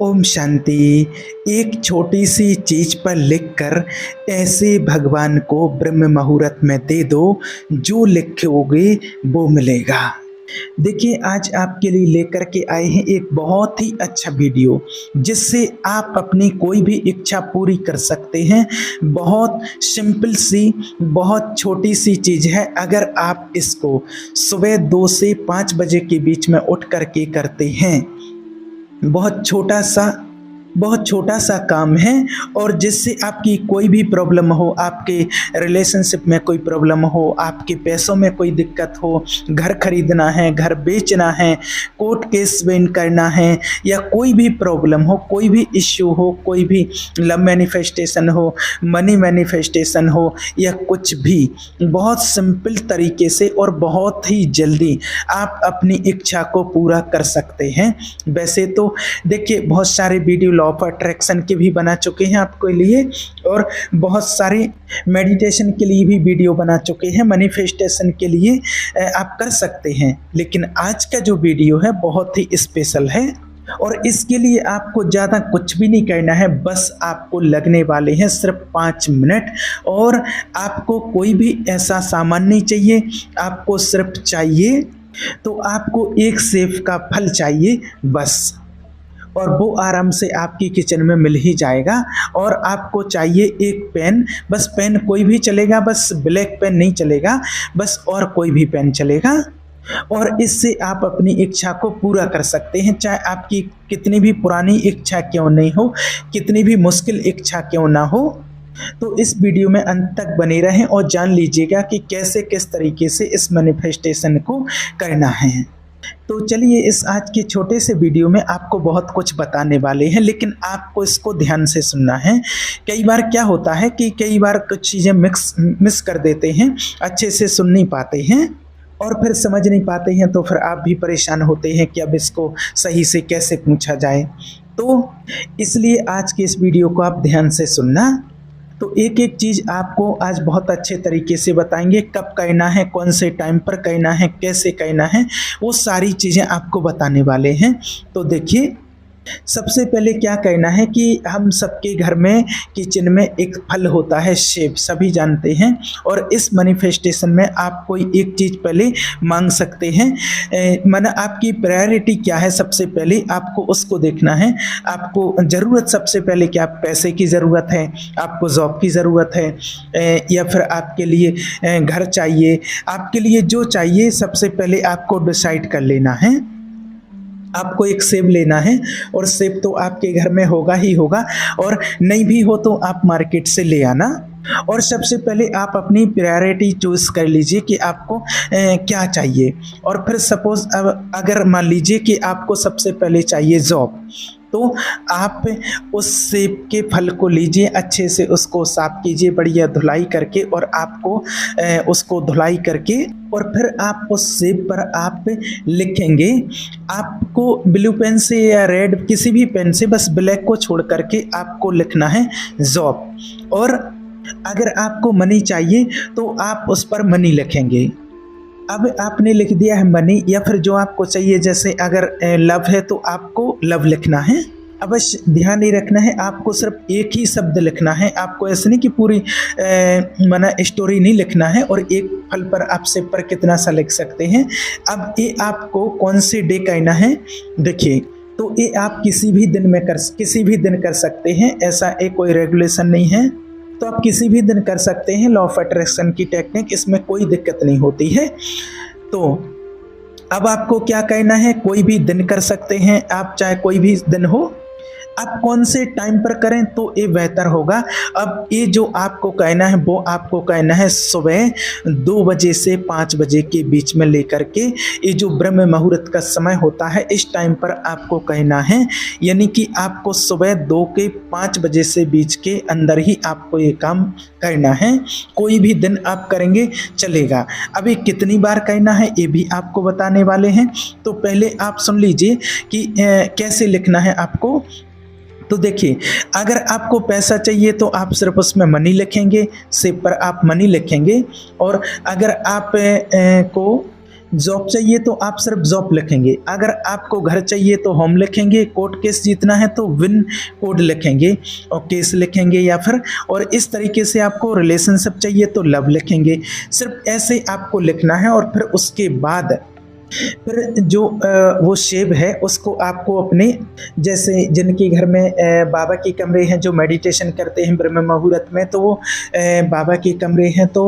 ओम शांति। एक छोटी सी चीज पर लिखकर ऐसे भगवान को ब्रह्म मुहूर्त में दे दो, जो लिखोगे वो मिलेगा। देखिए, आज आपके लिए लेकर के आए हैं एक बहुत ही अच्छा वीडियो, जिससे आप अपनी कोई भी इच्छा पूरी कर सकते हैं। बहुत सिंपल सी, बहुत छोटी सी चीज़ है। अगर आप इसको सुबह 2 से 5 बजे के बीच में उठ करके करते हैं, बहुत छोटा सा काम है, और जिससे आपकी कोई भी प्रॉब्लम हो, आपके रिलेशनशिप में कोई प्रॉब्लम हो, आपके पैसों में कोई दिक्कत हो, घर खरीदना है, घर बेचना है, कोर्ट केस विन करना है, या कोई भी प्रॉब्लम हो, कोई भी इश्यू हो, कोई भी लव मैनिफेस्टेशन हो, मनी मैनिफेस्टेशन हो, या कुछ भी, बहुत सिंपल तरीके से और बहुत ही जल्दी आप अपनी इच्छा को पूरा कर सकते हैं। वैसे तो देखिए, बहुत सारे वीडियो लॉ ऑफ अट्रैक्शन के भी बना चुके हैं आपके लिए, और बहुत सारे मेडिटेशन के लिए भी वीडियो बना चुके हैं, मैनिफेस्टेशन के लिए आप कर सकते हैं। लेकिन आज का जो वीडियो है बहुत ही स्पेशल है, और इसके लिए आपको ज़्यादा कुछ भी नहीं करना है। बस आपको लगने वाले हैं सिर्फ 5 मिनट, और आपको कोई भी ऐसा सामान नहीं चाहिए। आपको सिर्फ चाहिए तो आपको एक सेब का फल चाहिए बस, और वो आराम से आपकी किचन में मिल ही जाएगा। और आपको चाहिए एक पेन, बस पेन कोई भी चलेगा, बस ब्लैक पेन नहीं चलेगा, बस और कोई भी पेन चलेगा। और इससे आप अपनी इच्छा को पूरा कर सकते हैं, चाहे आपकी कितनी भी पुरानी इच्छा क्यों नहीं हो, कितनी भी मुश्किल इच्छा क्यों ना हो। तो इस वीडियो में अंत तक बने रहें और जान लीजिएगा कि कैसे किस तरीके से इस मैनिफेस्टेशन को करना है। तो चलिए, इस आज के छोटे से वीडियो में आपको बहुत कुछ बताने वाले हैं, लेकिन आपको इसको ध्यान से सुनना है। कई बार क्या होता है कि कई बार कुछ चीज़ें मिस कर देते हैं, अच्छे से सुन नहीं पाते हैं, और फिर समझ नहीं पाते हैं, तो फिर आप भी परेशान होते हैं कि अब इसको सही से कैसे पूछा जाए। तो इसलिए आज के इस वीडियो को आप ध्यान से सुनना। तो एक एक चीज़ आपको आज बहुत अच्छे तरीके से बताएंगे, कब करना है, कौन से टाइम पर करना है, कैसे करना है, वो सारी चीज़ें आपको बताने वाले हैं। तो देखिए, सबसे पहले क्या करना है कि हम सबके घर में किचन में एक फल होता है, सेब, सभी जानते हैं। और इस मैनिफेस्टेशन में आप कोई एक चीज़ पहले मांग सकते हैं। माना आपकी प्रायोरिटी क्या है, सबसे पहले आपको उसको देखना है। आपको ज़रूरत सबसे पहले क्या, पैसे की ज़रूरत है, आपको जॉब की ज़रूरत है, या फिर आपके लिए घर चाहिए, आपके लिए जो चाहिए सबसे पहले आपको डिसाइड कर लेना है। आपको एक सेब लेना है, और सेब तो आपके घर में होगा ही होगा, और नहीं भी हो तो आप मार्केट से ले आना। और सबसे पहले आप अपनी प्रायोरिटी चूज़ कर लीजिए कि आपको क्या चाहिए। और फिर सपोज़ अब अगर मान लीजिए कि आपको सबसे पहले चाहिए जॉब, तो आप उस सेब के फल को लीजिए, अच्छे से उसको साफ़ कीजिए बढ़िया धुलाई करके, और आपको उसको धुलाई करके, और फिर आप उस सेब पर आप लिखेंगे। आपको ब्लू पेन से या रेड किसी भी पेन से, बस ब्लैक को छोड़ करके आपको लिखना है जॉब। और अगर आपको मनी चाहिए तो आप उस पर मनी लिखेंगे। अब आपने लिख दिया है मनी, या फिर जो आपको चाहिए, जैसे अगर लव है तो आपको लव लिखना है। अवश्य ध्यान नहीं रखना है, आपको सिर्फ एक ही शब्द लिखना है। आपको ऐसे नहीं कि पूरी माना स्टोरी नहीं लिखना है, और एक फल पर आप सेब पर कितना सा लिख सकते हैं। अब ये आपको कौन से डे कहना है, देखिए, तो ये आप किसी भी दिन कर सकते हैं, ऐसा एक कोई रेगुलेशन नहीं है। तो आप किसी भी दिन कर सकते हैं। लॉ ऑफ अट्रैक्शन की टेक्निक, इसमें कोई दिक्कत नहीं होती है। तो अब आपको क्या कहना है, कोई भी दिन कर सकते हैं आप, चाहे कोई भी दिन हो। आप कौन से टाइम पर करें तो ये बेहतर होगा। अब ये जो आपको कहना है वो आपको कहना है सुबह 2 बजे से 5 बजे के बीच में लेकर के, ये जो ब्रह्म मुहूर्त का समय होता है, इस टाइम पर आपको कहना है। यानी कि आपको सुबह 2 के 5 बजे से बीच के अंदर ही आपको ये काम करना है। कोई भी दिन आप करेंगे चलेगा। अभी कितनी बार कहना है ये भी आपको बताने वाले हैं। तो पहले आप सुन लीजिए कि कैसे लिखना है आपको। तो देखिए, अगर आपको पैसा चाहिए तो आप सिर्फ उसमें मनी लिखेंगे, सेब पर आप मनी लिखेंगे। और अगर आप को जॉब चाहिए तो आप सिर्फ जॉब लिखेंगे, अगर आपको घर चाहिए तो होम लिखेंगे, कोर्ट केस जीतना है तो विन कोड लिखेंगे और केस लिखेंगे, या फिर और इस तरीके से आपको रिलेशनशिप चाहिए तो लव लिखेंगे। सिर्फ ऐसे आपको लिखना है और फिर उसके बाद फिर जो वो शेप है उसको आपको अपने, जैसे जिनके घर में बाबा के कमरे हैं, जो मेडिटेशन करते हैं ब्रह्म मुहूर्त में, तो वो बाबा के कमरे हैं, तो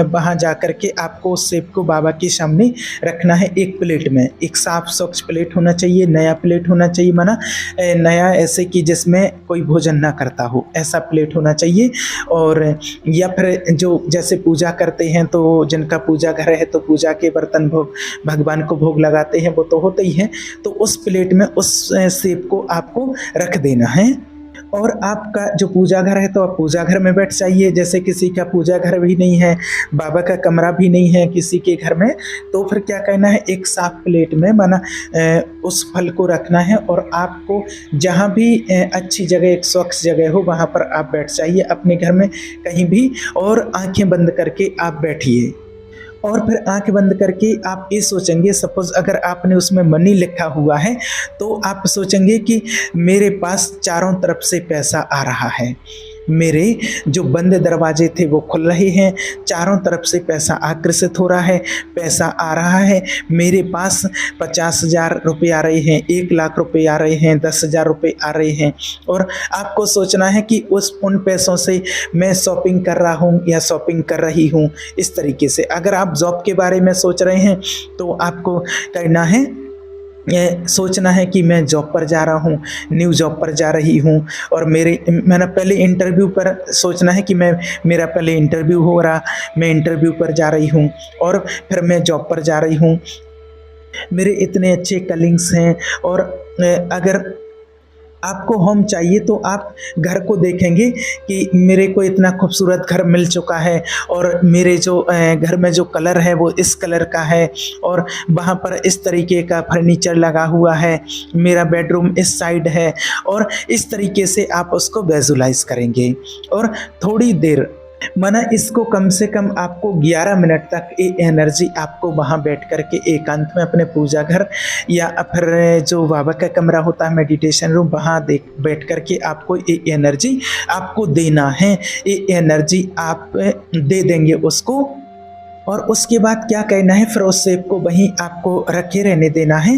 वहाँ जा कर के आपको उस शेप को बाबा के सामने रखना है एक प्लेट में। एक साफ स्वच्छ प्लेट होना चाहिए, नया प्लेट होना चाहिए, माना नया ऐसे कि जिसमें कोई भोजन ना करता हो, ऐसा प्लेट होना चाहिए। और या फिर जो जैसे पूजा करते हैं तो जिनका पूजा घर है तो पूजा के बर्तन भोग भगवान को भोग लगाते हैं, वो तो होते ही हैं, तो उस प्लेट में उस सेब को आपको रख देना है। और आपका जो पूजा घर है तो आप पूजा घर में बैठ जाइए। जैसे किसी का पूजा घर भी नहीं है, बाबा का कमरा भी नहीं है किसी के घर में, तो फिर क्या करना है, एक साफ प्लेट में माना उस फल को रखना है और आपको जहाँ भी अच्छी जगह, एक स्वच्छ जगह हो, वहाँ पर आप बैठ जाइए अपने घर में कहीं भी, और आंखें बंद करके आप बैठिए। और फिर आंख बंद करके आप ये सोचेंगे, सपोज अगर आपने उसमें मनी लिखा हुआ है तो आप सोचेंगे कि मेरे पास चारों तरफ से पैसा आ रहा है, मेरे जो बंद दरवाजे थे वो खुल रहे हैं, चारों तरफ से पैसा आकर्षित हो रहा है, पैसा आ रहा है, मेरे पास 50,000 रुपये आ रहे हैं, 1,00,000 रुपये आ रहे हैं, 10,000 रुपये आ रहे हैं। और आपको सोचना है कि उन पैसों से मैं शॉपिंग कर रहा हूँ या शॉपिंग कर रही हूँ, इस तरीके से। अगर आप जॉब के बारे में सोच रहे हैं तो आपको करना है, सोचना है कि मैं जॉब पर जा रहा हूँ, न्यू जॉब पर जा रही हूँ, और मैंने पहले इंटरव्यू पर सोचना है कि मेरा पहले इंटरव्यू हो रहा, मैं इंटरव्यू पर जा रही हूँ और फिर मैं जॉब पर जा रही हूँ, मेरे इतने अच्छे कलीग्स हैं। और अगर आपको होम चाहिए तो आप घर को देखेंगे कि मेरे को इतना खूबसूरत घर मिल चुका है और मेरे जो घर में जो कलर है वो इस कलर का है और वहाँ पर इस तरीके का फर्नीचर लगा हुआ है, मेरा बेडरूम इस साइड है, और इस तरीके से आप उसको विजुलाइज करेंगे। और थोड़ी देर माना इसको कम से कम आपको 11 मिनट तक ये एनर्जी आपको वहाँ बैठ कर के एकांत में अपने पूजा घर या फिर जो बाबा का कमरा होता है मेडिटेशन रूम, वहाँ बैठ कर के आपको ये एनर्जी आपको देना है। ये एनर्जी आप दे देंगे उसको, और उसके बाद क्या करना है, फिर उस सेब को वहीं आपको रखे रहने देना है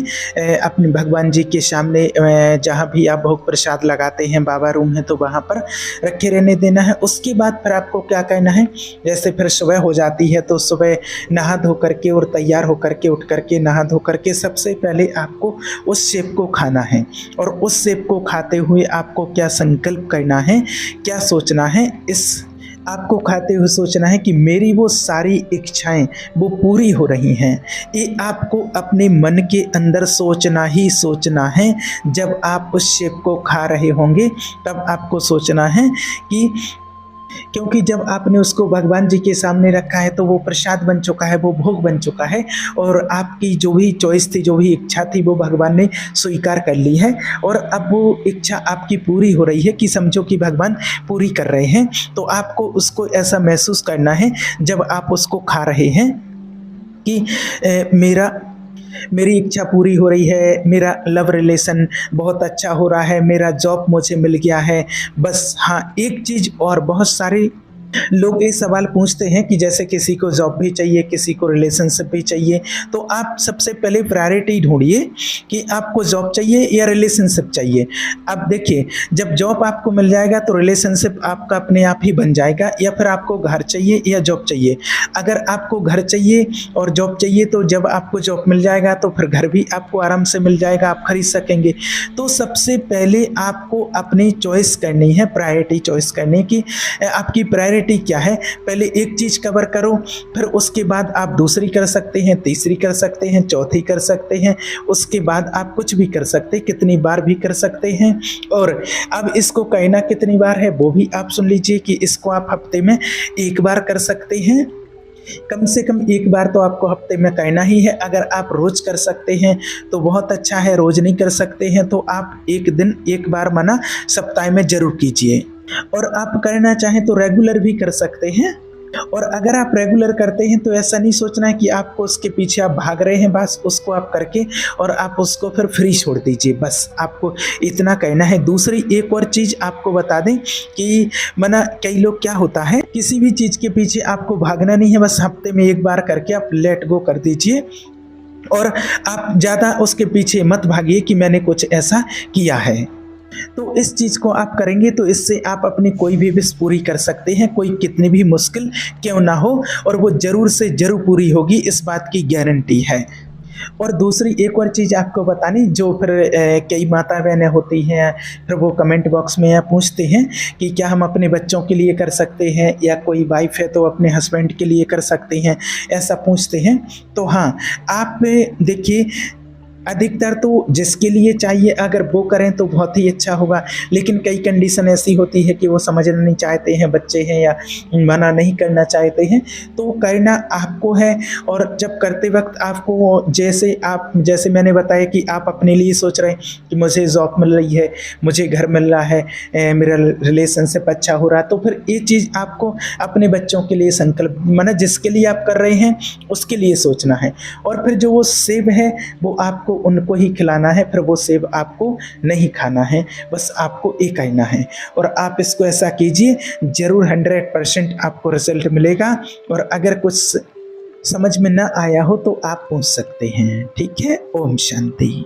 अपने भगवान जी के सामने, जहाँ भी आप भोग प्रसाद लगाते हैं, बाबा रूम है तो वहाँ पर रखे रहने देना है। उसके बाद फिर आपको क्या करना है, जैसे फिर सुबह हो जाती है तो सुबह नहा धो करके और तैयार होकर के उठ करके नहा धो करके सबसे पहले आपको उस सेब को खाना है। और उस सेब को खाते हुए आपको क्या संकल्प करना है, क्या सोचना है, आपको खाते हुए सोचना है कि मेरी वो सारी इच्छाएं वो पूरी हो रही हैं। ये आपको अपने मन के अंदर सोचना ही सोचना है। जब आप उस सेब को खा रहे होंगे तब आपको सोचना है कि, क्योंकि जब आपने उसको भगवान जी के सामने रखा है तो वो प्रसाद बन चुका है, वो भोग बन चुका है, और आपकी जो भी चॉइस थी, जो भी इच्छा थी, वो भगवान ने स्वीकार कर ली है। और अब वो इच्छा आपकी पूरी हो रही है कि समझो कि भगवान पूरी कर रहे हैं। तो आपको उसको ऐसा महसूस करना है जब आप उसको खा रहे हैं कि मेरी इच्छा पूरी हो रही है, मेरा लव रिलेशन बहुत अच्छा हो रहा है, मेरा जॉब मुझे मिल गया है। बस हाँ, एक चीज़ और, बहुत सारे लोग ये सवाल पूछते हैं कि जैसे किसी को जॉब भी चाहिए, किसी को रिलेशनशिप भी चाहिए, तो आप सबसे पहले प्रायोरिटी ढूंढिए कि आपको जॉब चाहिए या रिलेशनशिप चाहिए। अब देखिए, जब जॉब आपको मिल जाएगा तो रिलेशनशिप आपका अपने आप ही बन जाएगा, या फिर आपको घर चाहिए या जॉब चाहिए। अगर आपको घर चाहिए और जॉब चाहिए तो जब आपको जॉब मिल जाएगा तो फिर घर भी आपको आराम से मिल जाएगा, आप खरीद सकेंगे। तो सबसे पहले आपको अपनी चॉइस करनी है, प्रायोरिटी चॉइस करने की। आपकी प्रायोरिटी क्या है, पहले एक चीज कवर करो, फिर उसके बाद आप दूसरी कर सकते हैं, तीसरी कर सकते हैं, चौथी कर सकते हैं, उसके बाद आप कुछ भी कर सकते हैं, कितनी बार भी कर सकते हैं। और अब इसको कहना कितनी बार है वो भी आप सुन लीजिए कि इसको आप हफ्ते में एक बार कर सकते हैं, कम से कम एक बार तो आपको हफ्ते में कहना ही है। अगर आप रोज कर सकते हैं तो बहुत अच्छा है, रोज नहीं कर सकते हैं तो आप एक दिन एक बार माना सप्ताह में जरूर कीजिए। और आप करना चाहें तो रेगुलर भी कर सकते हैं, और अगर आप रेगुलर करते हैं तो ऐसा नहीं सोचना है कि आपको उसके पीछे आप भाग रहे हैं, बस उसको आप करके और आप उसको फिर फ्री छोड़ दीजिए, बस आपको इतना कहना है। दूसरी एक और चीज़ आपको बता दें कि मना कई लोग क्या होता है, किसी भी चीज़ के पीछे आपको भागना नहीं है, बस हफ्ते में एक बार करके आप लेट गो कर दीजिए और आप ज़्यादा उसके पीछे मत भागिए कि मैंने कुछ ऐसा किया है। तो इस चीज़ को आप करेंगे तो इससे आप अपनी कोई भी विश पूरी कर सकते हैं, कोई कितनी भी मुश्किल क्यों ना हो, और वो ज़रूर से ज़रूर पूरी होगी, इस बात की गारंटी है। और दूसरी एक और चीज़ आपको बतानी, जो फिर कई माता बहनें होती हैं, फिर वो कमेंट बॉक्स में पूछते हैं कि क्या हम अपने बच्चों के लिए कर सकते हैं, या कोई वाइफ है तो अपने हस्बैंड के लिए कर सकते हैं, ऐसा पूछते हैं। तो हाँ, आप देखिए, अधिकतर तो जिसके लिए चाहिए अगर वो करें तो बहुत ही अच्छा होगा, लेकिन कई कंडीशन ऐसी होती है कि वो समझना नहीं चाहते हैं, बच्चे हैं या मना नहीं करना चाहते हैं, तो करना आपको है। और जब करते वक्त आपको जैसे मैंने बताया कि आप अपने लिए सोच रहे हैं कि मुझे जॉब मिल रही है, मुझे घर मिल रहा है, मेरा रिलेशनशिप अच्छा हो रहा है, तो फिर ये चीज़ आपको अपने बच्चों के लिए संकल्प माना, जिसके लिए आप कर रहे हैं उसके लिए सोचना है। और फिर जो वो सेब है वो आपको उनको ही खिलाना है, फिर वो सेब आपको नहीं खाना है, बस आपको ये कहना है। और आप इसको ऐसा कीजिए, ज़रूर 100% आपको रिजल्ट मिलेगा। और अगर कुछ समझ में ना आया हो तो आप पूछ सकते हैं। ठीक है, ओम शांति।